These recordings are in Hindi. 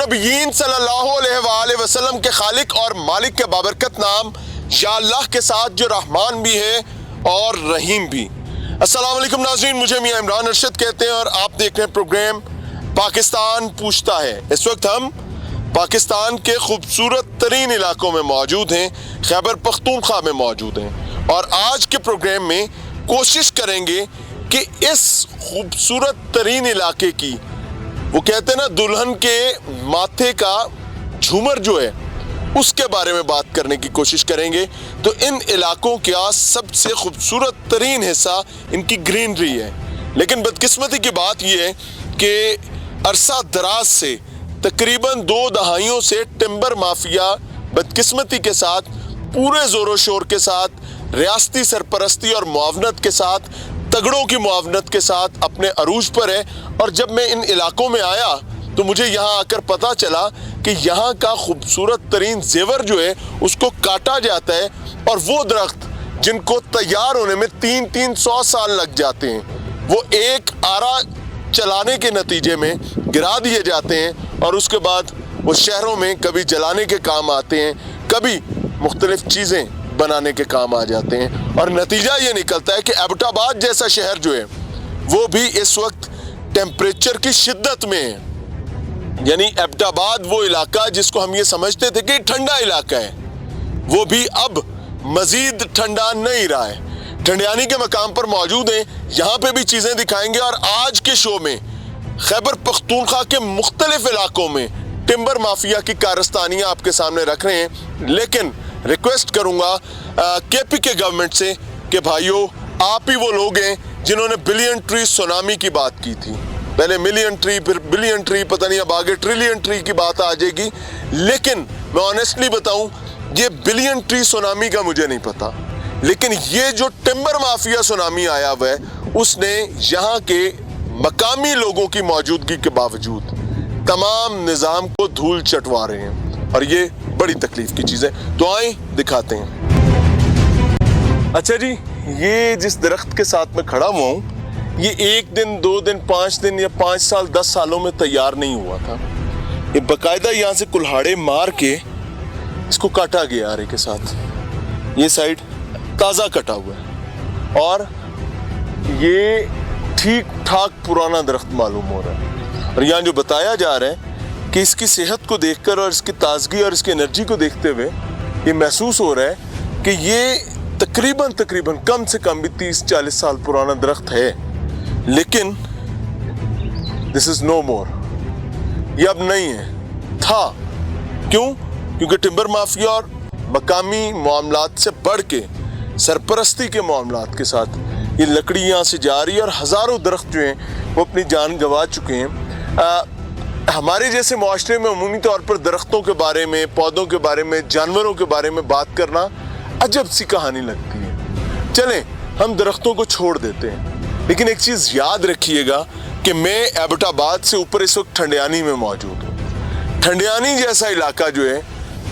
नबीयीन सल्लल्लाहु अलैहि वसल्लम के खालिक और मालिक के बाबरकत नाम या अल्लाह के साथ जो रहमान भी है और रहीम भी। अस्सलाम वालेकुम नाज़रीन, मुझे मियां इमरान अरशद कहते हैं और आप देख रहे हैं प्रोग्राम पाकिस्तान पूछता है। इस वक्त हम पाकिस्तान के खूबसूरत तरीन इलाकों में मौजूद हैं, खैबर पख्तूनख्वा में मौजूद हैं और आज के प्रोग्राम में कोशिश करेंगे कि इस खूबसूरत तरीन इलाके की, वो कहते हैं ना, दुल्हन के माथे का झूमर जो है उसके बारे में बात करने की कोशिश करेंगे। तो इन इलाकों का सबसे खूबसूरत तरीन हिस्सा इनकी ग्रीनरी है, लेकिन बदकिस्मती की बात यह है कि अरसा दराज से तकरीबन 2 दहाइयों से टिम्बर माफिया बदकिस्मती के साथ पूरे जोरों शोर के साथ रियासती सरपरस्ती और मुआवनत के साथ, तगड़ों की मुआवनत के साथ अपने अरूज पर है। और जब मैं इन इलाकों में आया तो मुझे यहाँ आकर पता चला कि यहाँ का खूबसूरत तरीन जेवर जो है उसको काटा जाता है और वो दरख्त जिनको तैयार होने में 300 साल लग जाते हैं वो एक आरा चलाने के नतीजे में गिरा दिए जाते हैं और उसके बाद वो शहरों में कभी जलाने के काम आते हैं, कभी मुख्तलिफ चीज़ें बनाने के काम आ जाते हैं। और नतीजा ये निकलता है कि एबटाबाद जैसा शहर जो है वो भी इस वक्त टेम्परेचर की शिद्दत में है। यानी एबटाबाद वो इलाका जिसको हम ये समझते थे कि ठंडा इलाका है, वो भी अब मजीद ठंडा नहीं रहा है। ठंडियानी के मकाम पर मौजूद हैं, यहाँ पे भी चीज़ें दिखाएंगे और आज के शो में खैबर पख्तूनख्वा के मुख्तलिफ इलाकों में टिम्बर माफिया की कारस्तानियाँ आपके सामने रख रहे हैं। लेकिन रिक्वेस्ट करूँगा केपी के गवर्नमेंट से कि भाइयों, आप ही वो लोग हैं जिन्होंने बिलियन ट्री सुनामी की बात की थी। पहले मिलियन ट्री, फिर बिलियन ट्री, पता नहीं अब आगे ट्रिलियन ट्री की बात आ जाएगी। लेकिन मैं ऑनेस्टली बताऊं, ये बिलियन ट्री सुनामी का मुझे नहीं पता, लेकिन ये जो टिम्बर माफिया सुनामी आया हुआ है उसने यहाँ के मकामी लोगों की मौजूदगी के बावजूद तमाम निज़ाम को धूल चटवा रहे हैं और ये बड़ी तकलीफ की चीज़ है। तो आए दिखाते हैं। अच्छा जी, ये जिस दरख्त के साथ मैं खड़ा हुआ हूँ ये 1 दिन, 2 दिन, 5 दिन या 5 साल, 10 सालों में तैयार नहीं हुआ था। ये बाकायदा यहाँ से कुल्हाड़े मार के इसको काटा गया आरे के साथ। ये साइड ताज़ा कटा हुआ है और ये ठीक ठाक पुराना दरख्त मालूम हो रहा है। और यहाँ जो बताया जा रहा है कि इसकी सेहत को देखकर और इसकी ताजगी और इसकी एनर्जी को देखते हुए ये महसूस हो रहा है कि ये तकरीबन कम से कम भी 30-40 साल पुराना दरख्त है। लेकिन दिस इज नो मोर, ये अब नहीं है, था। क्यों? क्योंकि टिम्बर माफिया और मकामी मामलात से बढ़ के सरपरस्ती के मामलात के साथ ये लकड़ी यहाँ से जा रही है और हज़ारों दरख्त जो हैं वो अपनी जान गंवा चुके हैं। हमारे जैसे मुआशरे में अमूमी तौर पर दरख्तों के बारे में, पौधों के बारे में, जानवरों के बारे में बात करना अजब सी कहानी लगती है। चलें, हम दरख्तों को छोड़ देते हैं, लेकिन एक चीज़ याद रखिएगा कि मैं एबटाबाद से ऊपर इस वक्त ठंडियानी में मौजूद हूँ। ठंडियानी जैसा इलाका जो है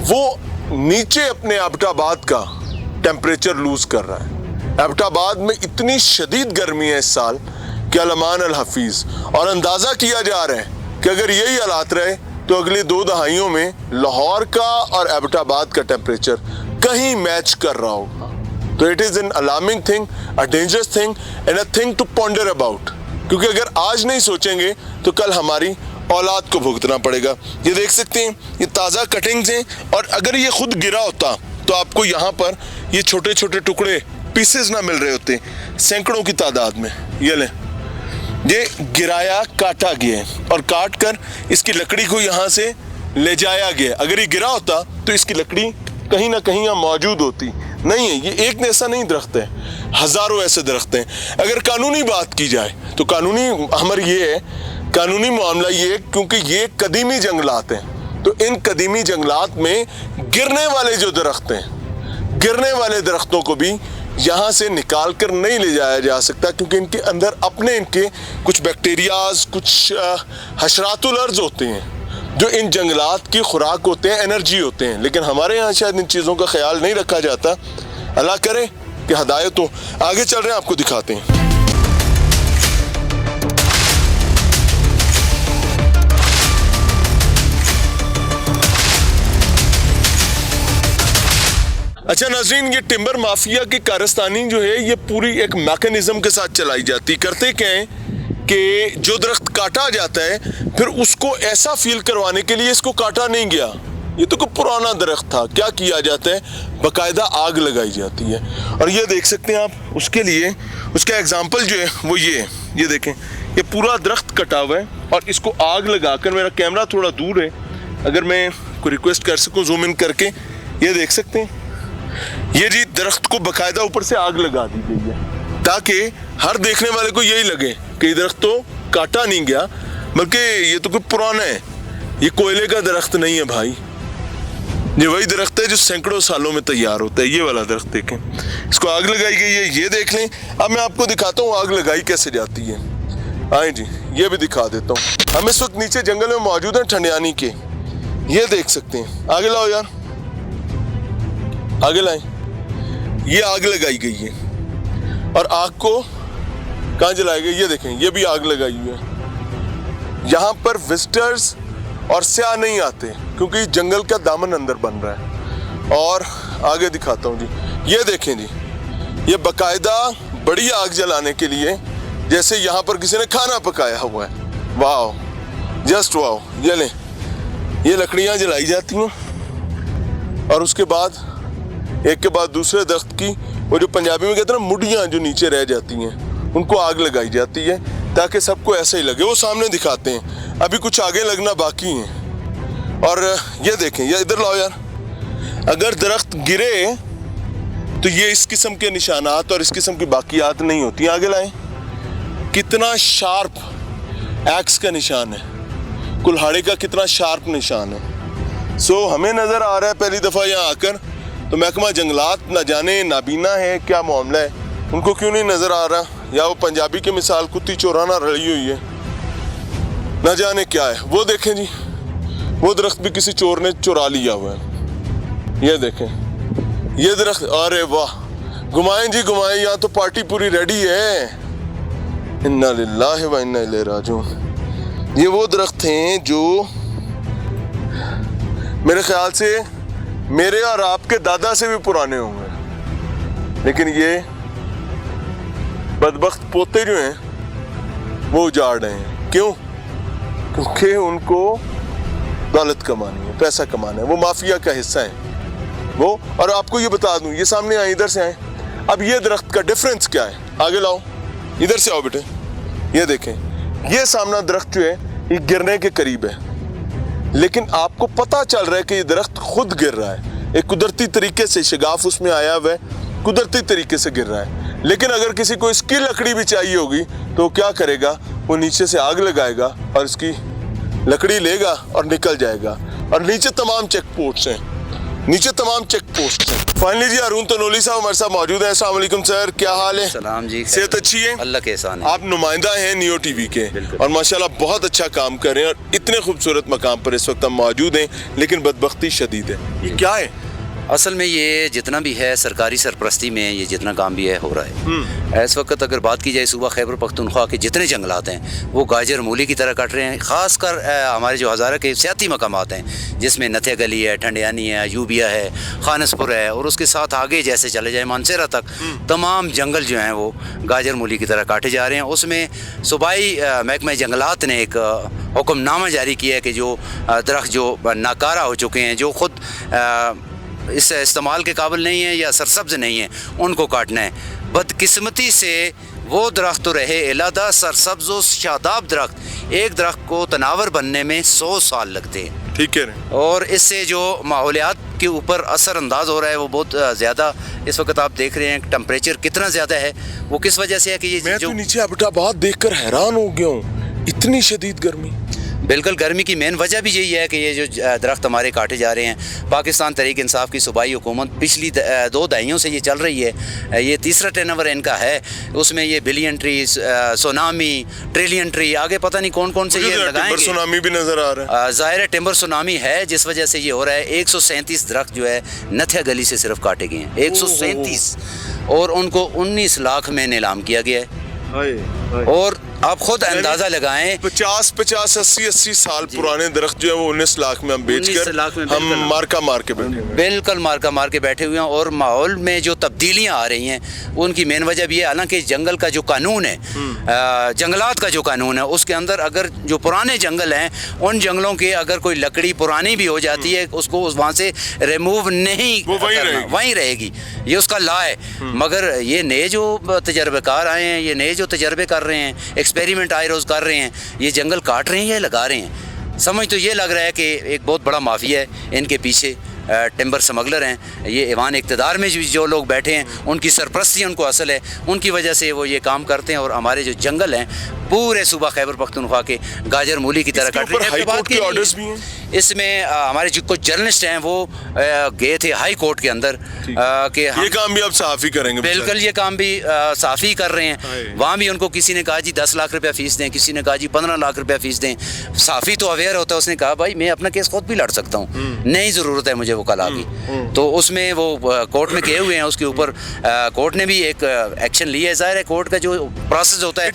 वो नीचे अपने एबटाबाद का टेम्परेचर लूज कर रहा है। एबटाबाद में इतनी शदीद गर्मी है इस साल कि अलमान अल हफीज़, और अंदाज़ा किया जा रहा है कि अगर यही हालात रहे तो अगली 2 दहाइयों में लाहौर का और एबटाबाद का टेम्परेचर कहीं मैच कर रहा होगा। तो it is an alarming thing, a dangerous thing and a thing to ponder about, क्योंकि अगर आज नहीं सोचेंगे तो कल हमारी औलाद को भुगतना पड़ेगा। ये देख सकते हैं, ये ताज़ा कटिंग्स हैं और अगर ये खुद गिरा होता तो आपको यहाँ पर ये छोटे छोटे टुकड़े, पीसेस ना मिल रहे होते सैकड़ों की तादाद में। ये लें, ये गिराया, काटा गया है और काट कर इसकी लकड़ी को यहाँ से ले जाया गया। अगर ये गिरा होता तो इसकी लकड़ी कहीं ना कहीं यहाँ मौजूद होती। नहीं है, ये एक ऐसा नहीं दरख्त है, हज़ारों ऐसे दरख्त हैं। अगर कानूनी बात की जाए तो कानूनी अमर ये है, कानूनी मामला ये है, क्योंकि ये कदीमी जंगलात हैं, तो इन कदीमी जंगलात में गिरने वाले जो दरख्त हैं, गिरने वाले दरख्तों को भी यहाँ से निकाल कर नहीं ले जाया जा सकता, क्योंकि इनके अंदर अपने इनके कुछ बैक्टीरियाज, कुछ हशरातुल अर्ज़ होते हैं जो इन जंगलात की खुराक होते हैं, एनर्जी होते हैं। लेकिन हमारे यहाँ शायद इन चीज़ों का ख्याल नहीं रखा जाता। अल्लाह करे कि हदायत हो। आगे चल रहे हैं, आपको दिखाते हैं। अच्छा नाज़रीन, ये टिम्बर माफिया की कारस्तानी जो है ये पूरी एक मैकेनिज्म के साथ चलाई जाती। करते क्या है कि जो दरख्त काटा जाता है फिर उसको ऐसा फील करवाने के लिए इसको काटा नहीं गया, ये तो कोई पुराना दरख्त था, क्या किया जाता है, बाकायदा आग लगाई जाती है। और ये देख सकते हैं आप, उसके लिए उसका एग्जाम्पल जो है वो ये देखें, ये पूरा दरख्त कटा हुआ है और इसको आग लगाकर, मेरा कैमरा थोड़ा दूर है, अगर मैं कोई रिक्वेस्ट कर सकूं जूम इन करके, ये देख सकते हैं, ये जी दरख्त को बाकायदा ऊपर से आग लगा दी गई है ताकि हर देखने वाले को यही लगे कि ये दरख्त तो काटा नहीं गया, बल्कि ये तो कोई पुराना है, ये कोयले का दरख्त नहीं है भाई, ये वही दरख्त है जो सैकड़ों सालों में तैयार होता है। ये वाला दरख्त देखें, इसको आग लगाई गई है, ये देख लें। अब मैं आपको दिखाता हूँ आग लगाई कैसे जाती है। आए जी, ये भी दिखा देता हूँ। हम इस वक्त नीचे जंगल में मौजूद हैं ठंडियानी के, ये देख सकते हैं। आगे लाओ यार, आगे लाएं। ये आग लगाई गई है और आग को कहाँ जलाई गई, ये देखें, ये भी आग लगाई हुई है। यहाँ पर विजिटर्स और स्याह नहीं आते क्योंकि जंगल का दामन अंदर बन रहा है। और आगे दिखाता हूँ जी, ये देखें जी, ये बाकायदा बड़ी आग जलाने के लिए जैसे यहाँ पर किसी ने खाना पकाया हुआ है। वाह, जस्ट वाह। ये लें, ये लकड़ियाँ जलाई जाती हैं और उसके बाद एक के बाद दूसरे दरख्त की, वो जो पंजाबी में कहते हैं ना मुड़ियाँ जो नीचे रह जाती हैं, उनको आग लगाई जाती है ताकि सबको ऐसा ही लगे। वो सामने दिखाते हैं, अभी कुछ आगे लगना बाकी है। और ये देखें, ये इधर लाओ यार, अगर दरख्त गिरे तो ये इस किस्म के निशानात और इस किस्म की बाकियात नहीं होती। आगे लाएं, कितना शार्प एक्स का निशान है, कुल्हाड़े का कितना शार्प निशान है। सो हमें नज़र आ रहा है पहली दफ़ा यहाँ आकर, तो महकमा जंगलात न जाने नाबीना है क्या मामला है, उनको क्यों नहीं नज़र आ रहा, या वो पंजाबी की मिसाल कुत्ती चोराना रही हुई है, न जाने क्या है। वो देखें जी, वो दरख्त भी किसी चोर ने चुरा लिया हुआ है। ये देखें, ये दरख्त, अरे वाह, घुमाएं जी घुमाएं, यहाँ तो पार्टी पूरी रेडी है। इन्ना लिल्लाहि व इन्ना इलैहि राजिऊन। ये वो दरख्त हैं जो मेरे ख्याल से मेरे और आपके दादा से भी पुराने होंगे, लेकिन ये बदबख्त पोते जो हैं वो उजाड़ रहे हैं। क्यों? क्योंकि उनको दौलत कमानी है, पैसा कमाना है, वो माफिया का हिस्सा है वो। और आपको ये बता दूं, ये सामने आए, इधर से आए, अब ये दरख्त का डिफरेंस क्या है, आगे लाओ, इधर से आओ बेटे, ये देखें, ये सामना दरख्त जो है ये गिरने के करीब है, लेकिन आपको पता चल रहा है कि ये दरख्त खुद गिर रहा है, एक कुदरती तरीके से शिगाफ उसमें आया हुआ है, कुदरती तरीके से गिर रहा है। लेकिन अगर किसी को इसकी लकड़ी भी चाहिए होगी तो क्या करेगा, वो नीचे से आग लगाएगा और इसकी लकड़ी लेगा और निकल जाएगा। और नीचे तमाम चेक पोस्ट हैं, नीचे तमाम चेक पोस्ट हैं। फाइनली जी अरुण तनोली साहब हमारे साथ मौजूद हैं। अस्सलाम वालेकुम सर, क्या हाल है? सलाम जी, सेहत अच्छी है? अल्लाह के एहसान है। आप नुमाइंदा हैं नियो टीवी के और माशाल्लाह बहुत अच्छा काम कर रहे हैं और इतने खूबसूरत मकाम पर इस वक्त हम मौजूद हैं, लेकिन बदबख्ती शदीद है। ये क्या है? असल में ये जितना भी है सरकारी सरपरस्ती में ये जितना काम भी है हो रहा है। इस वक्त अगर बात की जाए सूबा खैबर पख्तूनख्वा के जितने जंगलात हैं वो गाजर मूली की तरह काट रहे हैं। ख़ासकर हमारे जो हज़ारा के सियाती मकामात हैं जिसमें नथिया गली है, ठंडियानी है, यूबिया है, खानसपुर है और उसके साथ आगे जैसे चले जाए मानसेरा तक, तमाम जंगल जो हैं वो गाजर मूली की तरह काटे जा रहे हैं। उसमें सूबाई महकमा जंगलात ने एक हुक्मनामा जारी किया है कि जो दरख्त जो नाकारा हो चुके हैं, जो ख़ुद इस इस्तेमाल के काबिल नहीं है या सरसब्ज नहीं है, उनको काटना है। बदकिस्मती से वो दरख्त तो रहे इलादा सरसब्ज व शादाब दरख्त, एक दरख्त को तनावर बनने में 100 साल लगते हैं। ठीक है। और इससे जो माहौलियात के ऊपर असर अंदाज हो रहा है वो बहुत ज़्यादा। इस वक्त आप देख रहे हैं टेम्परेचर कितना ज़्यादा है, वो किस वजह से है कि ये मैं जो तो नीचे अबटाबाद देखकर हैरान हो गया हूँ, इतनी शदीद गर्मी। बिल्कुल, गर्मी की मेन वजह भी यही है कि ये जो दरख्त हमारे काटे जा रहे हैं। पाकिस्तान तहरीक इंसाफ की सूबाई हुकूमत पिछली 2 दहाइयों से ये चल रही है, ये तीसरा टर्नओवर इनका है। उसमें ये billion tree, tsunami, trillion tree, आगे पता नहीं कौन कौन से ये लगाएंगे। सुनामी भी नजर आ रहा है, ज़ाहिर है टिम्बर सुनामी है जिस वजह से ये हो रहा है। 137 दरख्त जो है नथिया गली से सिर्फ काटे गए हैं, 137, और उनको 19 लाख में नीलाम किया गया है। और आप खुद अंदाजा लगाएं, 50-80 साल पुराने दरख्त जो है वो 19 लाख में हम बेच 19 कर लाख में हम मार्का मार के बैठे हैं। बिल्कुल मार्का मार के बैठे हुए हैं। और माहौल में जो तब्दीलियां आ रही हैं उनकी मेन वजह भी है, हालांकि जंगल का जो कानून है, जंगलात का जो कानून है, उसके अंदर अगर जो पुराने जंगल हैं उन जंगलों के अगर कोई लकड़ी पुरानी भी हो जाती है उसको वहाँ से रिमूव नहीं, वो वहीं रहेगी, ये उसका लॉ है। मगर ये नए जो तजर्बेकार आए हैं, ये नए जो तजर्बे कर रहे हैं, एक्सपेरिमेंट आए रोज़ कर रहे हैं, ये जंगल काट रहे हैं या लगा रहे हैं। समझ तो ये लग रहा है कि एक बहुत बड़ा माफिया है इनके पीछे, टिम्बर स्मगलर हैं। ये ईवान इक़्तिदार में जो लोग बैठे हैं उनकी सरपरस्ती उनको असल है, उनकी वजह से वो ये काम करते हैं। और हमारे जो जंगल हैं पूरे सूबा खैबर पख्तूनख्वा के गाजर मूली की तरह कट रहे हैं। हाईकोर्ट के ऑर्डर्स भी हैं इसमें। हमारे जो कुछ जर्नलिस्ट हैं वो गए थे हाई कोर्ट के अंदर कि ये काम भी अब सहाफ़ी करेंगे। बिल्कुल ये काम भी साफ़ी कर रहे हैं। वहाँ भी उनको किसी ने कहा जी 10 लाख रुपया फ़ीस दें, किसी ने कहा जी 15 लाख रुपया फ़ीस दें। साफ़ी तो अवेयर होता है, उसने कहा भाई मैं अपना केस खुद भी लड़ सकता हूँ, नहीं ज़रूरत है मुझे वो कला की। तो उसमें वो कोर्ट में गए हुए हैं, उसके ऊपर कोर्ट ने भी एक एक्शन लिया है। ज़ाहिर है कोर्ट का जो प्रोसेस होता है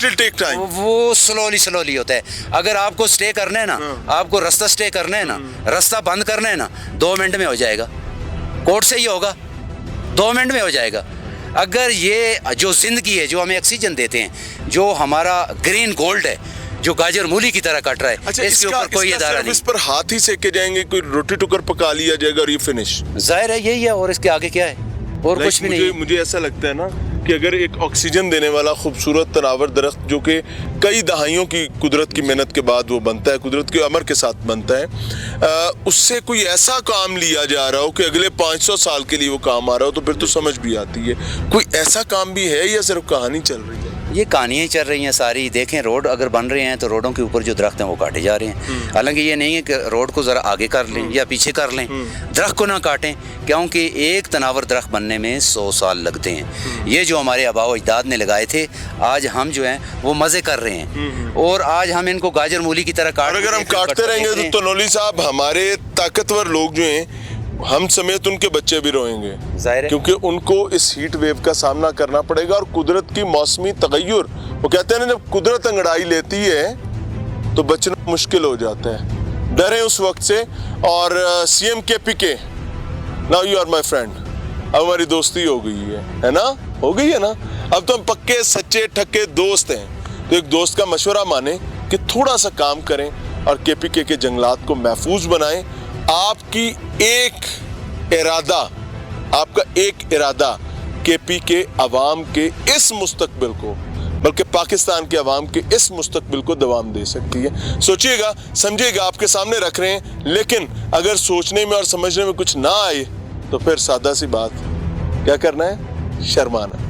वो स्लोली होता है। अगर आपको स्टे करना है ना, आपको रास्ता स्टे करना है ना, रास्ता बंद करना है ना, 2 मिनट में हो जाएगा। कोर्ट से ही होगा, 2 मिनट में हो जाएगा। अगर ये जो जिंदगी है, जो हमें ऑक्सीजन देते हैं, जो हमारा ग्रीन गोल्ड है, जो गाजर मूली की तरह कट रहा है, अच्छा, इसके ऊपर कोई अदारा नहीं। इस पर हाथ ही सेके जाएंगे, कोई रोटी टुकर पका लिया जाएगा और ये फिनिश। जाहिर है यही है, और इसके आगे क्या है, और कुछ भी नहीं। मुझे ऐसा लगता है ना कि अगर एक ऑक्सीजन देने वाला खूबसूरत तनावर दरख्त जो कि कई दहाइयों की कुदरत की मेहनत के बाद वो बनता है, कुदरत के अमर के साथ बनता है, उससे कोई ऐसा काम लिया जा रहा हो कि अगले 500 साल के लिए वो काम आ रहा हो, तो फिर तो समझ भी आती है। कोई ऐसा काम भी है या सिर्फ कहानी चल रही है? ये कहानियाँ चल रही हैं सारी। देखें रोड अगर बन रहे हैं तो रोडों के ऊपर जो दरख्त हैं वो काटे जा रहे हैं। हालांकि ये नहीं है कि रोड को ज़रा आगे कर लें या पीछे कर लें, दरख्त को ना काटें, क्योंकि एक तनावर दरख्त बनने में 100 साल लगते हैं। ये जो हमारे आबा व अजदाद ने लगाए थे, आज हम जो हैं वो मज़े कर रहे हैं, और आज हम इनको गाजर मूली की तरह काट, अगर हम काटते रहेंगे तो तनोली साहब, हमारे ताकतवर लोग जो हैं, हम समेत उनके बच्चे भी रोएंगे, जाहिर है, क्योंकि उनको इस हीट वेव का सामना करना पड़ेगा। और कुदरत की मौसमी तगय्युर, वो कहते हैं ना, जब कुदरत अंगड़ाई लेती है तो बचना मुश्किल हो जाता है। डरे उस वक्त से। और CM KPK, now you are my friend, अब हमारी दोस्ती हो गई है ना, हो गई है ना। अब तो हम पक्के सच्चे ठक्के दोस्त हैं। तो एक दोस्त का मशवरा माने कि थोड़ा सा काम करें और KPK के जंगलात को महफूज बनाएं। आपका एक इरादा KPK अवाम के इस मुस्तकबिल को, बल्कि पाकिस्तान के अवाम के इस मुस्तकबिल को दवाम दे सकती है। सोचिएगा, समझिएगा, आपके सामने रख रहे हैं। लेकिन अगर सोचने में और समझने में कुछ ना आए तो फिर सादा सी बात, क्या करना है? शर्माना।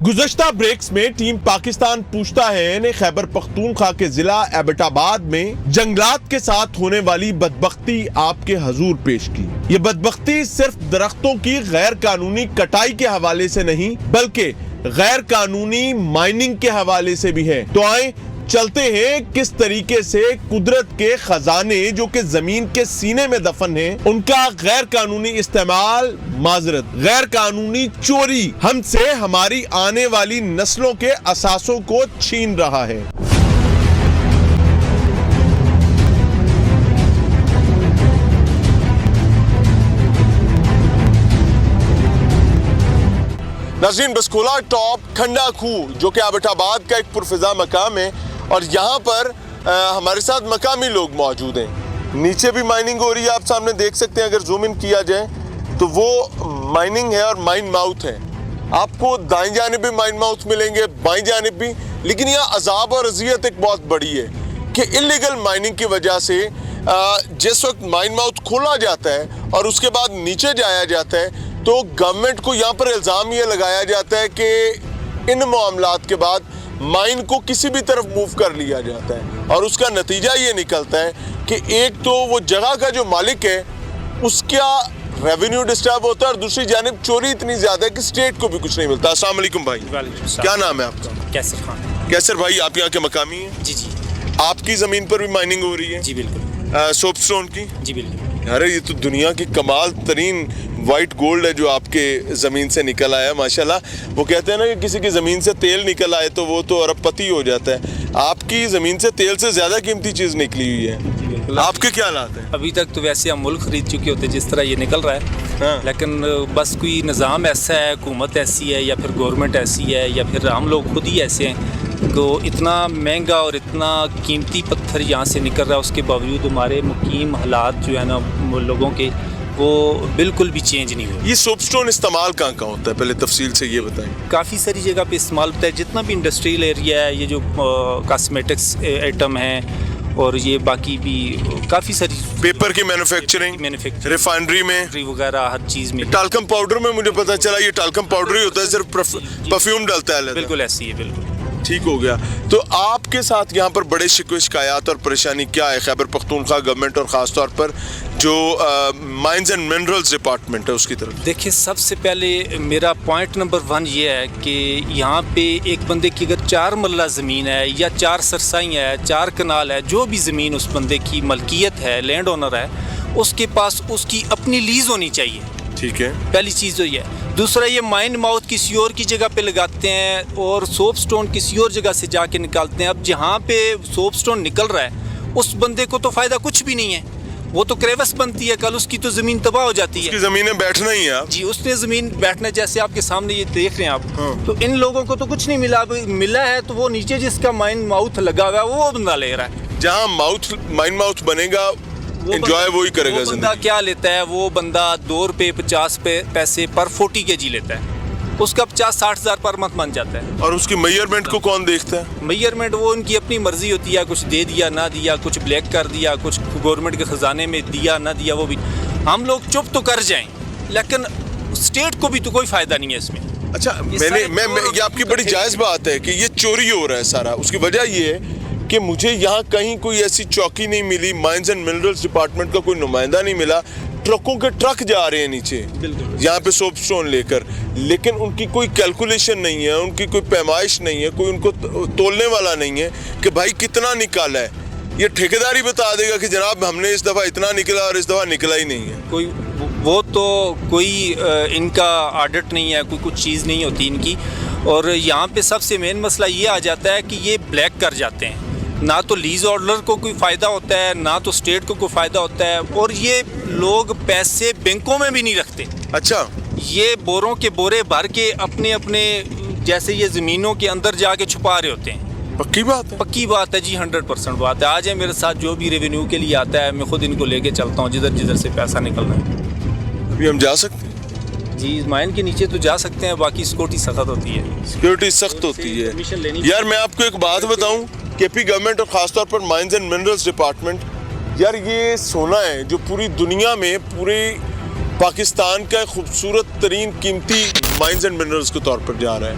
गुज़श्ता ब्रेक्स में टीम पाकिस्तान पूछता है ने खैबर पख्तूनख्वा के जिला एबटाबाद में जंगलात के साथ होने वाली बदबख्ती आपके हजूर पेश की। ये बदबख्ती सिर्फ दरख्तों की गैर कानूनी कटाई के हवाले से नहीं, बल्कि गैर कानूनी माइनिंग के हवाले से भी है। तो आए चलते हैं किस तरीके से कुदरत के खजाने जो कि जमीन के सीने में दफन हैं, उनका गैर कानूनी इस्तेमाल, माजरत गैर कानूनी चोरी हमसे हमारी आने वाली नस्लों के असासों को छीन रहा है। नाज़रीन, बसकोला टॉप खंडा खूह जो कि एबटाबाद का एक पुरफिजा मकाम है, और यहाँ पर हमारे साथ मकामी लोग मौजूद हैं। नीचे भी माइनिंग हो रही है, आप सामने देख सकते हैं। अगर जूम इन किया जाए तो वो माइनिंग है और माइन माउथ है। आपको दाएं जानिब भी माइन माउथ मिलेंगे, बाएं जानिब भी। लेकिन यहाँ अजाब और अजियत एक बहुत बड़ी है कि इलीगल माइनिंग की वजह से जिस वक्त माइन माउथ खोला जाता है और उसके बाद नीचे जाया जाता है, तो गवर्नमेंट को यहाँ पर इल्ज़ाम ये लगाया जाता है कि इन मामलात के बाद माइन को किसी भी तरफ मूव कर लिया जाता है, और उसका नतीजा ये निकलता है कि एक तो वो जगह का जो मालिक है उसका रेवेन्यू डिस्टर्ब होता है, और दूसरी जानिब चोरी इतनी ज़्यादा है कि स्टेट को भी कुछ नहीं मिलता। अस्सलाम वालेकुम भाई। क्या नाम है आपका? कैसर खान। कैसर भाई, आप यहाँ के मकामी हैं? जी जी। आपकी ज़मीन पर भी माइनिंग हो रही है? जी बिल्कुल। सोपस्टोन की? जी बिल्कुल। अरे ये तो दुनिया की कमाल तरीन वाइट गोल्ड है जो आपके ज़मीन से निकल आया माशाल्लाह। वो कहते हैं ना कि किसी की ज़मीन से तेल निकल आए तो वो तो अरबपति हो जाता है। आपकी ज़मीन से तेल से ज़्यादा कीमती चीज़ निकली हुई है। आपके क्या हालात हैं? अभी तक तो वैसे हम मुल्क खरीद चुके होते जिस तरह ये निकल रहा है, हाँ। लेकिन बस कोई निज़ाम ऐसा है, हुकूमत ऐसी है या फिर गवर्नमेंट ऐसी है या फिर हम लोग खुद ही ऐसे हैं तो इतना महंगा और इतना कीमती पत्थर यहाँ से निकल रहा है, उसके बावजूद हमारे मुकीम हालात जो है ना लोगों के वो बिल्कुल भी चेंज नहीं हुए। ये सोपस्टोन इस्तेमाल कहाँ कहाँ होता है, पहले तफसील से ये बताएं। काफ़ी सारी जगह पे इस्तेमाल होता है, जितना भी इंडस्ट्रियल एरिया है, ये जो कॉस्मेटिक्स आइटम है और ये बाकी भी काफ़ी सारी पेपर की मैन्युफैक्चरिंग, रिफाइनरी में वगैरह हर चीज़ में। टाल्कम पाउडर में मुझे पता चला ये टाल्कम पाउडर ही होता है, सिर्फ परफ्यूम डलता है। बिल्कुल ऐसी है, बिल्कुल ठीक हो गया। तो आपके साथ यहाँ पर बड़े शिकवे शिकायत और परेशानी क्या है खैबर पख्तूनख्वा गवर्नमेंट और ख़ास तौर पर जो माइंस एंड मिनरल्स डिपार्टमेंट है उसकी तरफ? देखिए, सबसे पहले मेरा पॉइंट नंबर 1 ये है कि यहाँ पे एक बंदे की अगर 4 मरला ज़मीन है या 4 सरसाई है, 4 कनाल है, जो भी ज़मीन उस बंदे की मलकियत है, लैंड ओनर है, उसके पास उसकी अपनी लीज़ होनी चाहिए। ठीक है, पहली चीज़ तो ये है। दूसरा, ये माइन माउथ किसी और की जगह पे लगाते हैं और सोपस्टोन किसी और जगह से जाके निकालते हैं। अब जहाँ पे सोपस्टोन निकल रहा है उस बंदे को तो फ़ायदा कुछ भी नहीं है, वो तो क्रेवस बनती है, कल उसकी तो ज़मीन तबाह हो जाती है। उसकी ज़मीनें बैठना ही है आप। जी, उसने ज़मीन बैठना, जैसे आपके सामने ये देख रहे हैं आप। हाँ। तो इन लोगों को तो कुछ नहीं मिला, मिला है तो वो नीचे जिसका माइन माउथ लगा हुआ है वो बंदा ले रहा है। जहाँ माइन माउथ बनेगा एंजॉय वही करेगा। वो बंदा क्या लेता है, वो बंदा 2 रुपये 50 पैसे पर 40 kg लेता है, उसका 50-60 हज़ार पर मंथ बन जाता है। और उसकी मेजरमेंट को कौन देखता है? मेजरमेंट वो उनकी अपनी मर्जी होती है, कुछ दे दिया ना दिया, कुछ ब्लैक कर दिया, कुछ गवर्नमेंट के ख़जाने में दिया ना दिया, वो भी हम लोग चुप तो कर जाएं, लेकिन स्टेट को भी तो कोई फ़ायदा नहीं है इसमें। अच्छा, ये आपकी बड़ी जायज़ बात है कि ये चोरी हो रहा है सारा। उसकी वजह ये है कि मुझे यहाँ कहीं कोई ऐसी चौकी नहीं मिली, माइंस एंड मिनरल्स डिपार्टमेंट का कोई नुमाइंदा नहीं मिला। ट्रकों के ट्रक जा रहे हैं नीचे यहाँ पे सोपस्टोन लेकर, लेकिन उनकी कोई कैलकुलेशन नहीं है, उनकी कोई पैमाइश नहीं है, कोई उनको तोलने वाला नहीं है कि भाई कितना निकाला है। ये ठेकेदार ही बता देगा कि जनाब हमने इस दफ़ा इतना निकला और इस दफ़ा निकला ही नहीं है। कोई वो तो कोई इनका ऑडिट नहीं है, कोई कुछ चीज़ नहीं होती इनकी। और यहाँ पे सबसे मेन मसला ये आ जाता है कि ये ब्लैक कर जाते हैं, ना तो लीज ऑर्डर को कोई फ़ायदा होता है, ना तो स्टेट को कोई फ़ायदा होता है, और ये लोग पैसे बैंकों में भी नहीं रखते। अच्छा, ये बोरों के बोरे भर के अपने अपने जैसे ये ज़मीनों के अंदर जाके छुपा रहे होते हैं। पक्की बात है? पक्की बात है जी, 100% बात है। आज है मेरे साथ, जो भी रेवेन्यू के लिए आता है मैं खुद इनको लेके चलता हूँ जिधर जिधर से पैसा निकलना है। अभी हम जा सकते हैं? जी, माइन के नीचे तो जा सकते हैं, बाकी सिक्योरिटी सख्त होती है। सिक्योरिटी सख्त होती है यार। मैं आपको एक बात बताऊं, केपी गवर्नमेंट और ख़ासतौर पर माइंस एंड मिनरल्स डिपार्टमेंट, यार ये सोना है जो पूरी दुनिया में, पूरे पाकिस्तान का खूबसूरत तरीन कीमती माइंस एंड मिनरल्स के तौर पर जा रहा है।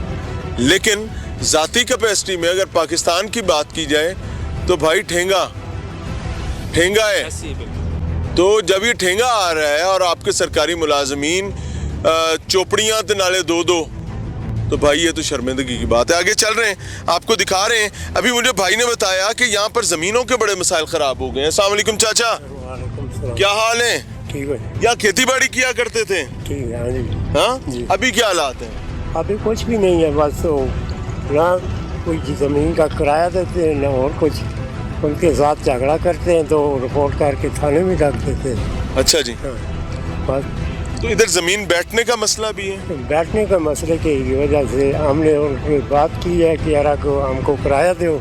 लेकिन ज़ाती कैपेसिटी में अगर पाकिस्तान की बात की जाए तो भाई ठेंगा है। तो जब ये ठेंगा आ रहा है और आपके सरकारी मुलाजमीन चोपड़ियाँ तो नाले 2-2, तो भाई ये तो शर्मिंदगी की बात है। आगे चल रहे हैं, आपको दिखा रहे हैं। अभी मुझे भाई ने बताया कि यहाँ पर ज़मीनों के बड़े मसाइल ख़राब हो गए हैं। अस्सलाम वालेकुम चाचा, क्या हाल है? ठीक है। यहाँ खेती बाड़ी किया करते थे? ठीक है, हाँ जी। हाँ जी। अभी क्या हालात हैं? अभी कुछ भी नहीं है, बस तो ना कोई ज़मीन का किराया देते हैं ना और कुछ। उनके साथ झगड़ा करते हैं तो रिपोर्ट करके थाने में रख देते हैं। अच्छा जी। हाँ, बस। तो इधर ज़मीन बैठने का मसला भी है? बैठने का मसले की वजह से हमने उनसे बात की है कि यार को हमको किराया दो,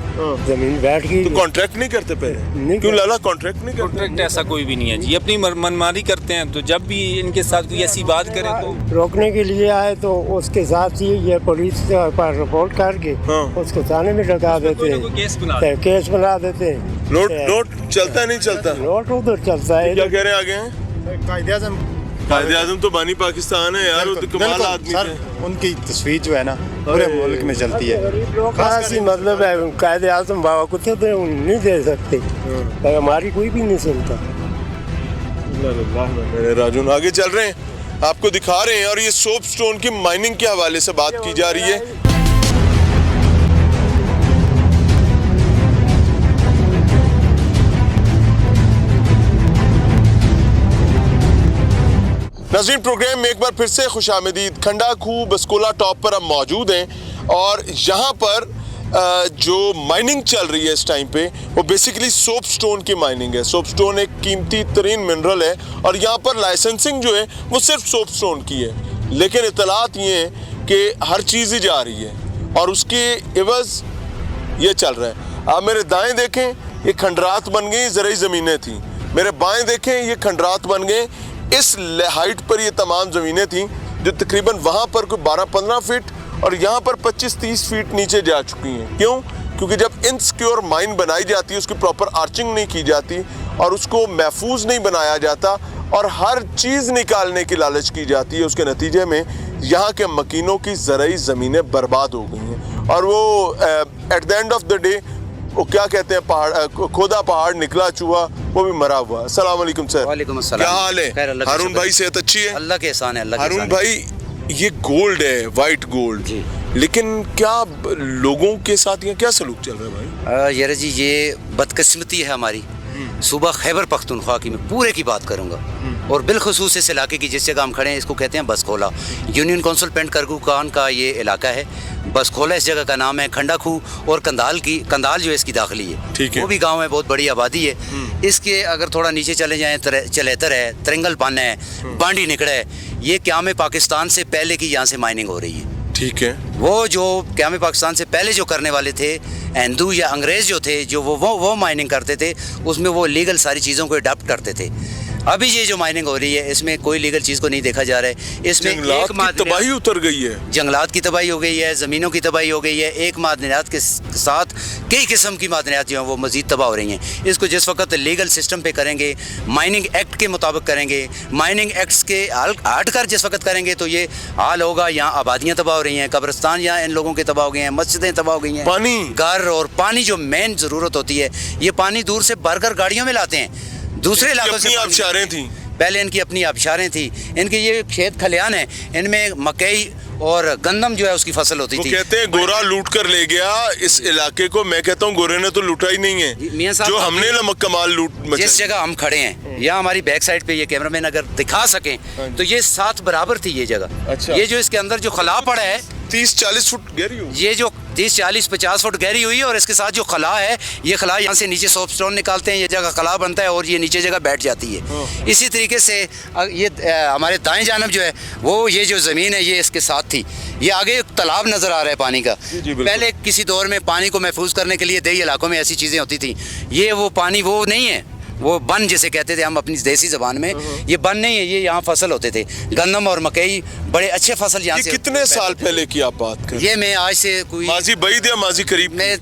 ज़मीन बैठ गई। तो कॉन्ट्रैक्ट नहीं करते पहले? नहीं क्यों लाला कॉन्ट्रैक्ट नहीं करते? कॉन्ट्रैक्ट ऐसा कोई भी नहीं है जी, अपनी मनमानी करते हैं। तो जब भी इनके साथ कोई ऐसी बात करें तो रोकने के लिए आए तो उसके साथ ही ये पुलिस पर रिपोर्ट करके उसको थाने में लगा देते हैं, केस बना देते हैं। नोट चलता नहीं चलता? नोट उधर चलता है। क्या कह रहे हैं आगे हैं? कायदे-ए-आज़म तो बानी पाकिस्तान है यार, वो तो कमाल आदमी है। उनकी तस्वीर जो है ना पूरे मुल्क में चलती है। खासी मतलब है, कायदे-ए-आज़म बाबा को तो नहीं दे सकते, हमारी कोई भी नहीं सुनता। राजून आगे चल रहे हैं, आपको दिखा रहे हैं। और ये सोपस्टोन की माइनिंग के हवाले से बात की जा रही है। नाज़रीन, प्रोग्राम में एक बार फिर से खुशामदीद। खंडा खूह बसकोला टॉप पर हम मौजूद हैं और यहाँ पर जो माइनिंग चल रही है इस टाइम पे वो बेसिकली सोप स्टोन की माइनिंग है। सोप स्टोन एक कीमती तरीन मिनरल है और यहाँ पर लाइसेंसिंग जो है वो सिर्फ सोप स्टोन की है, लेकिन इतलात ये हैं कि हर चीज़ ही जा रही है और उसके एवज ये चल रहा है। आप मेरे दाएं देखें, ये खंडरात बन गई, ज़रई ज़मीनें थी। मेरे बाएं देखें, ये खंडरात बन गए। इस हाइट पर ये तमाम ज़मीनें थीं जो तकरीबन वहाँ पर कोई 12-15 फीट और यहाँ पर 25-30 फीट नीचे जा चुकी हैं। क्यों? क्योंकि जब इनसिक्योर माइन बनाई जाती है, उसकी प्रॉपर आर्चिंग नहीं की जाती और उसको महफूज नहीं बनाया जाता और हर चीज़ निकालने की लालच की जाती है, उसके नतीजे में यहाँ के मकीनों की ज़रई ज़मीनें बर्बाद हो गई हैं। और वो at the end of the day वो क्या कहते हैं, पहाड़ खोदा पहाड़ निकला चूहा, वो भी मरा हुआ। अस्सलाम वालेकुम सर। वालेकुम अस्सलाम। क्या हाल है? खैर, अल्लाह का हारून शुक्र। भाई सेहत अच्छी है? अल्लाह के एहसान है, अल्लाह के हारून एहसान है। भाई, ये गोल्ड है, वाइट गोल्ड, जी। लेकिन क्या लोगों के साथ यहाँ क्या सलूक चल रहा है भाई? यार जी, ये बदकिस्मती है हमारी। सूबा खैबर पख्तूनख्वा की मैं पूरे की बात करूंगा और बिलखसूस इस इलाके की जिस जगह हम खड़े हैं इसको कहते हैं बसकोला। यूनियन काउंसिल पेंट करगू खान का ये इलाका है। बसकोला इस जगह का नाम है। खंडा खूह और कंदाल जो है इसकी दाखिली है। ठीक है। वो भी गांव है, बहुत बड़ी आबादी है। इसके अगर थोड़ा नीचे चले जाएं, चलेतर है, तिरंगल पान है, बांडी निकड़ा है। ये क़याम पाकिस्तान से पहले की यहाँ से माइनिंग हो रही है। ठीक है। वो जो क़याम पाकिस्तान से पहले जो करने वाले थे, हिंदू या अंग्रेज़ जो थे, जो वो माइनिंग करते थे, उसमें वो लीगल सारी चीज़ों को अडॉप्ट करते थे। अभी ये जो माइनिंग हो रही है इसमें कोई लीगल चीज़ को नहीं देखा जा रहा है। इसमें जंगलात की तबाही उतर गई है। जंगलात की तबाही हो गई है, ज़मीनों की तबाही हो गई है। एक मादनियात के साथ कई किस्म की मादनियात जो हैं वो मज़ीद तबाह हो रही हैं। इसको जिस वक्त लीगल सिस्टम पे करेंगे, माइनिंग एक्ट के मुताबिक करेंगे, माइनिंग एक्ट्स के हट कर जिस वक्त करेंगे तो ये हाल होगा। यहाँ आबादियाँ तबाह हो रही हैं, कब्रिस्तान यहाँ इन लोगों के तबाह हो गए हैं, मस्जिदें तबाह हो गई हैं, पानी, घर और पानी जो मेन ज़रूरत होती है, ये पानी दूर से भरकर गाड़ियों में लाते हैं। दूसरे इलाकों से आबशारें थी, पहले इनकी अपनी आबशारें थी। इनके ये खेत खलियान है, इनमें मकई और गंदम जो है उसकी फसल होती थी। कहते हैं गोरा लूट कर ले गया इस इलाके को। मैं कहता हूँ गोरे ने तो लूटा ही नहीं है, जो हमने नमक कमाल लूट। जिस जगह हम खड़े हैं या हमारी बैक साइड पे ये कैमरामैन अगर दिखा सकें तो ये 7 बराबर थी ये जगह। अच्छा। ये जो इसके अंदर जो खला पड़ा है 30-40 फुट गहरी हो, ये जो 30-40-50 फुट गहरी हुई है और इसके साथ जो खला है, ये खला यहाँ से नीचे सोप स्टोन निकालते हैं, ये जगह खला बनता है और ये नीचे जगह बैठ जाती है। इसी तरीके से ये हमारे दाएं जानब जो है वो ये जो ज़मीन है ये इसके साथ थी। ये आगे एक तालाब नज़र आ रहा है पानी का। पहले किसी दौर में पानी को महफूज करने के लिए देही इलाकों में ऐसी चीज़ें होती थी। ये वो पानी वो नहीं है, वो बन जिसे कहते थे हम अपनी देसी ज़बान में, ये बन नहीं है। ये यहाँ फसल होते थे, गंदम और मकई, बड़े अच्छे फसल यहाँ से। कितने साल पहले की आप बात कर? ये मैं आज से कोई माजी बैद या माजी करीब? मैं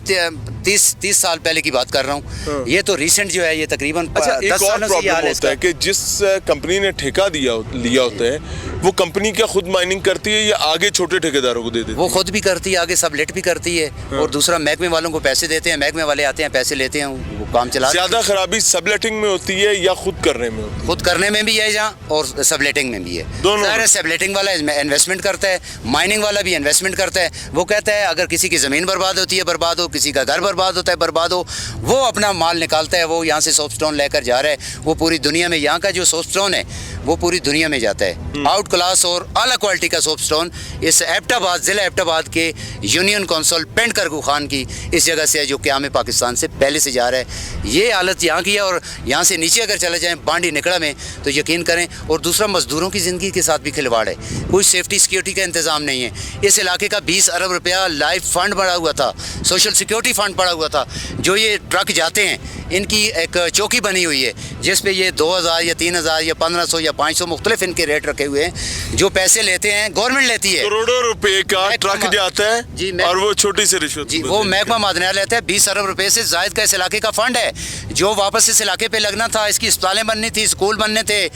30 साल पहले की बात कर रहा हूँ। ये तो रिसेंट जो है ये तकरीबन अच्छा, 10 एक और सालों से ये प्रॉब्लम हाल है होता है इसका। कि जिस कंपनी ने ठेका लिया होता है वो कंपनी क्या खुद माइनिंग करती है या आगे छोटे ठेकेदारों को दे देती है? वो खुद भी करती है, आगे सबलेट भी करती है और दूसरा महकमे वालों को पैसे देते हैं। महकमे वाले आते हैं, पैसे लेते हैं, वो काम चला। ज्यादा खराबी सबलेटिंग में होती है या खुद करने में होती है? खुद करने में भी है जहाँ और सबलेटिंग में भी है। दोनों। ज़ाहिर है सबलेटिंग वाला इन्वेस्टमेंट करता है, माइनिंग वाला भी इन्वेस्टमेंट करता है। वो कहता है अगर किसी की ज़मीन बर्बाद होती है बर्बाद हो, किसी का घर बर्बाद होता है बर्बाद हो, वो अपना माल निकालता है। वो यहाँ से सोप स्टोन लेकर जा रहा है, वो पूरी दुनिया में, यहाँ का जो सोप स्टोन है वो पूरी दुनिया में जाता है। आउट क्लास और आला क्वालिटी का सोप स्टोन इस एबटाबाद, ज़िला एबटाबाद के यूनियन काउंसिल पेंट करगू खान की इस जगह से है जो क़याम पाकिस्तान से पहले से जा रहा है। ये हालत यहाँ की है और यहाँ से नीचे अगर चले जाएँ बांडी निकड़ा में तो यकीन करें। और दूसरा मज़दूरों की ज़िंदगी के साथ भी खिलवाड़ है, कोई सेफ्टी सिक्योरिटी का इंतज़ाम नहीं है। इस इलाके का 20 अरब रुपया लाइफ फंड पड़ा हुआ था, सोशल सिक्योरिटी फंड पड़ा हुआ था। जो ये ट्रक जाते हैं इनकी एक चौकी बनी हुई है जिस पे ये 2000 या 3000 या 1500 या 500 मुख्तलिफ इनके रेट रखे हुए हैं। जो पैसे लेते हैं गवर्नमेंट लेती है, करोड़ों रुपए का ट्रक जाता है जी, और वो छोटी सी रिश्वत जी, वो महकमा मादनियात लेता है। 20 अरब रुपए से जायद का इस इलाके का फंड है जो वापस इस इलाके पे लगना था। इसकी अस्पतालें बननी थी, स्कूल बनने थे,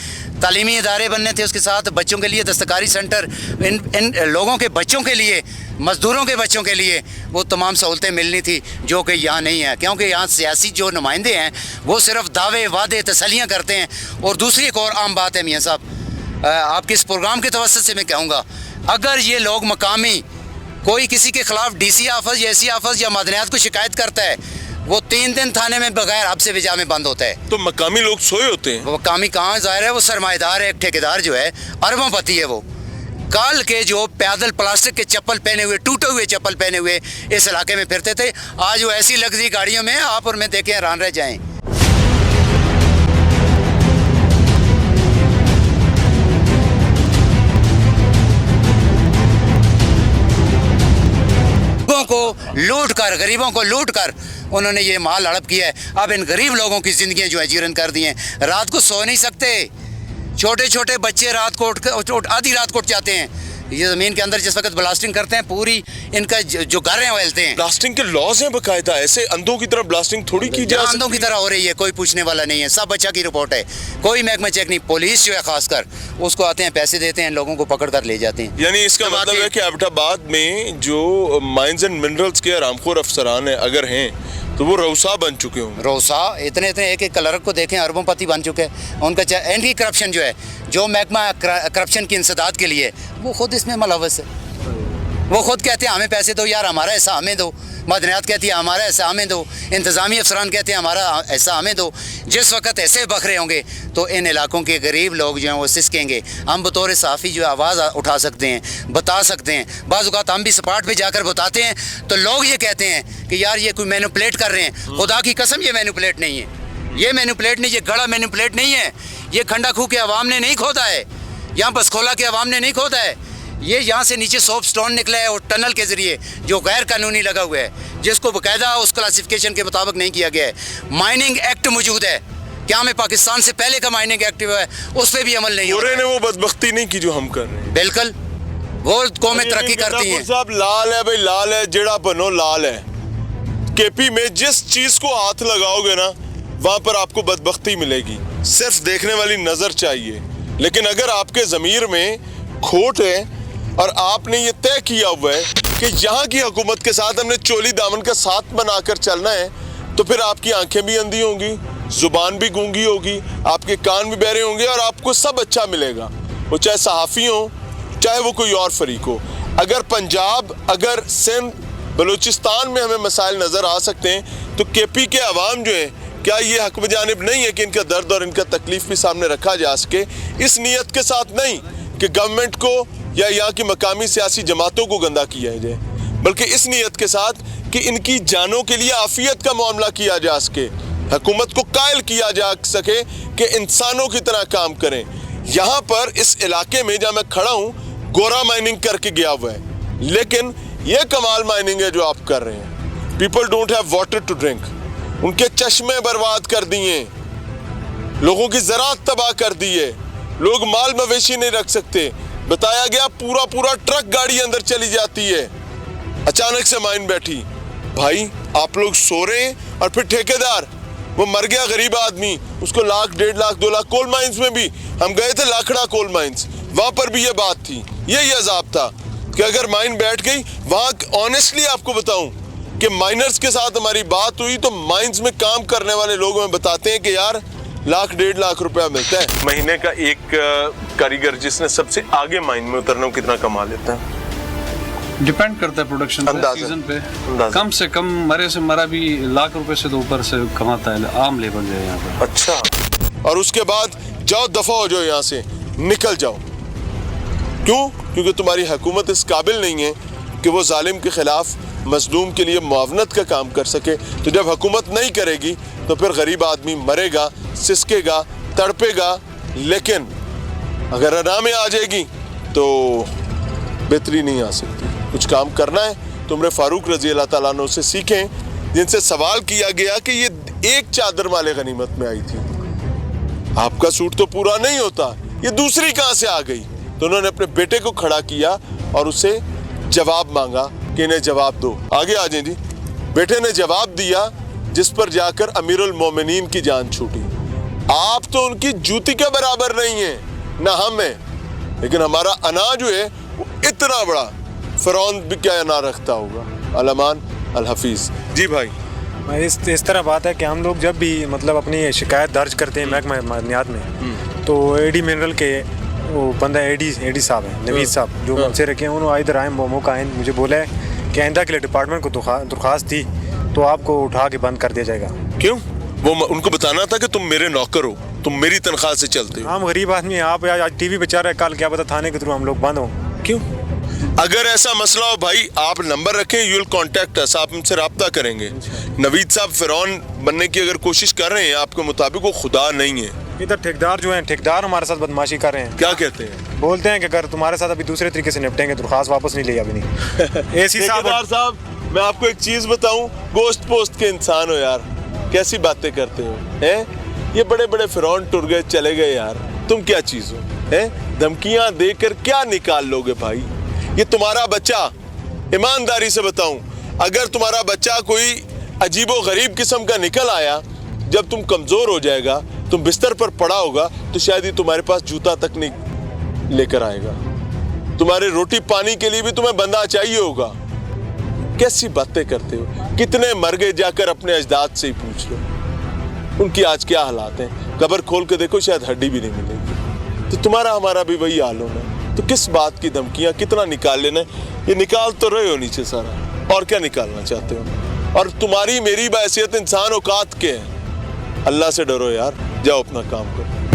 तालीमी इदारे बनने थे, उसके साथ बच्चों के लिए दस्तकारी सेंटर, इन लोगों के बच्चों के लिए, मज़दूरों के बच्चों के लिए वो तमाम सहूलतें मिलनी थी जो कि यहाँ नहीं है। क्योंकि यहाँ सियासी जो नुमाइंदे हैं वो सिर्फ दावे वादे तसलियाँ करते हैं। और दूसरी एक और आम बात है मियाँ साहब, आपके इस प्रोग्राम के तवस्सुत से मैं कहूँगा, अगर ये लोग मकामी कोई किसी के ख़िलाफ़ DC ऑफिस या SC ऑफिस या मादनियात को शिकायत करता है वो 3 दिन थाने में बगैर हब्से विजा में बंद होता है। तो मकामी लोग सोए होते हैं। वो कामी कहाँ जाहिर है, वो सरमाएदार है, एक ठेकेदार जो है अरबोंपति है। वो कल के जो पैदल प्लास्टिक के चप्पल पहने हुए, टूटे हुए चप्पल पहने हुए इस इलाके में फिरते थे, आज वो ऐसी लग्जरी गाड़ियों में आप और मैं देखें हैरान रह जाएं। गरीबों को लूट कर उन्होंने ये माल हड़प किया है। अब इन गरीब लोगों की जिंदगियां जो है जीर्ण कर दी हैं। रात को सो नहीं सकते, छोटे छोटे बच्चे रात को आधी रात को उठ जाते हैं। ये ज़मीन के अंदर जिस वक्त ब्लास्टिंग करते हैं, पूरी इनका जो घर हैं वो हिलते हैं। ब्लास्टिंग के लॉज हैं बकायदा, ऐसे अंधों की तरह ब्लास्टिंग थोड़ी की जा सकती है। अंधों की तरह हो रही है, कोई पूछने वाला नहीं है, सब अच्छा की रिपोर्ट है, कोई महकमा चेक नहीं। पुलिस जो है खासकर उसको आते हैं, पैसे देते हैं, लोगों को पकड़ कर ले जाते हैं। यानी इसका मतलब है कि एबटाबाद में जो माइंस एंड मिनरल्स के हरामखोर अफसरान हैं अगर हैं तो वो रौसा बन चुके होंगे। रौसा इतने एक एक क्लर्क को देखें अरबोंपति बन चुके हैं। उनका एंटी करप्शन जो है, जो महकमा करप्शन की इंसदाद के लिए, वो खुद इसमें मुलव्वस है। वो खुद कहते हैं हमें पैसे दो यार, हमारा ऐसा हमें दो। मदनियात कहती है हमारा ऐसा हमें दो। इंतज़ामी अफसरान कहते हैं हमारा ऐसा हमें दो। जिस वक्त ऐसे बखरे होंगे तो इन इलाकों के गरीब लोग जो हैं वो सिसकेंगे। हम बतौर सहाफ़ी जो आवाज़ उठा सकते हैं, बता सकते हैं। बाज़ औक़ात हम भी स्पॉट पे जाकर बताते हैं तो लोग ये कहते हैं कि यार ये कोई मैनिपुलेट कर रहे हैं। खुदा की कसम ये मैनिपुलेट नहीं है, ये मैनिपुलेट नहीं, ये गड़ा मैनिपुलेट नहीं है। ये खंडा खूह के अवाम ने नहीं खोदा है, यहाँ बसखोला के अवाम ने नहीं खोदा है। ये यहाँ से नीचे सोप स्टोन निकला है और टनल के ज़रिए जो गैर कानूनी लगा हुआ है, जिसको बाकायदा उस क्लासिफिकेशन के मुताबिक नहीं किया गया है। माइनिंग एक्ट मौजूद है, क्या हमें पाकिस्तान से पहले का माइनिंग एक्ट है उस पर भी अमल नहीं हो रहा है। ने वो बदबख्ती नहीं की जो हम कर रहे हैं। बिल्कुल, वो कौमें तरक्की करती हैं। साहब लाल है भाई, लाल है, जेड़ा बनो लाल है। केपी में जिस चीज़ को हाथ लगाओगे ना वहाँ पर आपको बदबख्ती मिलेगी। सिर्फ देखने वाली नज़र चाहिए। लेकिन अगर आपके ज़मीर में खोट है और आपने ये तय किया हुआ है कि यहाँ की हुकूमत के साथ हमने चोली दामन का साथ बनाकर चलना है, तो फिर आपकी आंखें भी अंधी होंगी, जुबान भी गूंगी होगी, आपके कान भी बहरे होंगे और आपको सब अच्छा मिलेगा। वो चाहे सहाफ़ी हो, चाहे वो कोई और फरीक हो। अगर पंजाब, अगर सिंध, बलूचिस्तान में हमें मसाइल नज़र आ सकते हैं तो केपी के अवाम जो है, क्या ये हक जानिब नहीं है कि इनका दर्द और इनका तकलीफ भी सामने रखा जा सके? इस नीयत के साथ नहीं कि गवर्नमेंट को या यहाँ की मकामी सियासी जमातों को गंदा किया जाए, बल्कि इस नीयत के साथ कि इनकी जानों के लिए आफियत का मामला किया जा सके, हुकूमत को कायल किया जा सके कि इंसानों की तरह काम करें। यहाँ पर इस इलाके में जहाँ मैं खड़ा हूँ, गोरा माइनिंग करके गया हुआ है, लेकिन ये कमाल माइनिंग है जो आप कर रहे हैं। People don't have water to drink, उनके चश्मे बर्बाद कर दिए, लोगों की ज़राअत तबाह कर दी है, लोग माल मवेशी नहीं रख सकते। बताया गया पूरा ट्रक गाड़ी अंदर चली जाती है, अचानक से माइन बैठी। भाई आप लोग सो रहे हैं और फिर ठेकेदार, वो मर गया गरीब आदमी, उसको लाख, 1.5 लाख, 2 लाख। कोल माइंस में भी हम गए थे, लाखड़ा कोल माइंस, वहां पर भी ये बात थी, यही अजाब था कि अगर माइन बैठ गई वहां। ऑनेस्टली आपको बताऊं कि माइनर्स के साथ हमारी बात हुई तो माइंस में काम करने वाले लोग हमें बताते हैं कि यार लाख, 1.5 लाख रुपया मिलता है महीने का। एक कारीगर जिसने सबसे आगे माइन में उतरना, वो कितना कमा लेता है? डिपेंड करता है प्रोडक्शन पे, सीजन पे। कम से कम मरे से मरा भी लाख रुपए से तो ऊपर से कमाता है आम लेबर जो है यहाँ पे। अच्छा, और उसके बाद जाओ दफा हो जाओ, यहाँ से निकल जाओ। क्यों? क्योंकि तुम्हारी हुकूमत इस काबिल नहीं है कि वो जालिम के खिलाफ मजलूम के लिए मुआवनत का काम कर सके। तो जब हुकूमत नहीं करेगी तो फिर गरीब आदमी मरेगा, सिसकेगा, तड़पेगा। लेकिन अगर अना में आ जाएगी तो बेहतरी नहीं आ सकती। कुछ काम करना है तो उमर फारूक रजी अल्लाह ताला अन्हु से सीखें, जिनसे सवाल किया गया कि ये एक चादर माले गनीमत में आई थी, आपका सूट तो पूरा नहीं होता, ये दूसरी कहाँ से आ गई? तो उन्होंने अपने बेटे को खड़ा किया और उससे जवाब मांगा कि इन्हें जवाब दो। आगे आ जाए जी। बेटे ने जवाब दिया, जिस पर जाकर अमीरुल मोमिनीन की जान छूटी। आप तो उनकी जूती के बराबर नहीं है, ना हम हैं, लेकिन हमारा अना जो है वो इतना बड़ा, फ़िरौन भी क्या अना रखता होगा। अलमान अल हफीज़ जी। भाई इस तरह बात है कि हम लोग जब भी मतलब अपनी शिकायत दर्ज करते हैं महकमा मदनियात में, तो एडी मिनरल के वो बंदा एडी साहब हैं, नवीद साहब, जो मुझसे रखे हैं, उन्होंने इधर आए, मौका आए, मुझे बोला है कि आइंदा के लिए डिपार्टमेंट को दरख्वास्त दी तो आपको उठा के बंद कर दिया जाएगा। क्यों? वो उनको बताना था कि तुम मेरे नौकर हो, तुम मेरी तनख्वाह से चलते हो। हम गरीब आदमी हैं, आप आज टीवी पे चल रहे हैं, कल क्या पता थाने के थ्रू हम लोग बंद हों। क्यों? अगर ऐसा मसला हो भाई, आप नंबर रखें, यू विल कॉन्टेक्ट अस, आप हमसे रब्ता करेंगे। नवीद साहब फिरौन बनने की अगर कोशिश कर रहे हैं आपके मुताबिक, वो खुदा नहीं है। इधर ठेकेदार जो हैं, ठेकेदार हमारे साथ बदमाशी कर रहे हैं। क्या कहते हैं? बोलते हैं कि अगर तुम्हारे साथ अभी दूसरे तरीके से निपटेंगे दरख्वास्त वापस नहीं ले अभी नहीं। एसी ठेकेदार साहब, मैं आपको एक चीज बताऊं, गोश्त पोस्ट के इंसान हो यार, कैसी बातें करते हो हैं? ये बड़े बड़े फिरौन टुर गए चले गए यार, तुम क्या चीज हो हैं? धमकियां देकर क्या निकाल लोगे भाई? ये तुम्हारा बच्चा, ईमानदारी से बताऊं, अगर तुम्हारा बच्चा कोई अजीबो गरीब किस्म का निकल आया, जब तुम कमजोर हो जाएगा, तुम बिस्तर पर पड़ा होगा, तो शायद ये तुम्हारे पास जूता तक नहीं लेकर आएगा। तुम्हारे रोटी पानी के लिए भी तुम्हें बंदा चाहिए होगा। कैसी बातें करते हो? कितने मर गए, जाकर अपने अजदाद से ही पूछ लो, उनकी आज क्या हालात हैं। कब्र खोल के देखो, शायद हड्डी भी नहीं मिलेगी। तो तुम्हारा हमारा भी वही हाल होना। तो किस बात की धमकियां, कितना निकाल लेना? ये निकाल तो रहे हो नीचे सारा, और क्या निकालना चाहते हो? और तुम्हारी मेरी बहैसियत इंसान औकात के हैं। अल्लाह से डरो यार, जाओ अपना काम करो।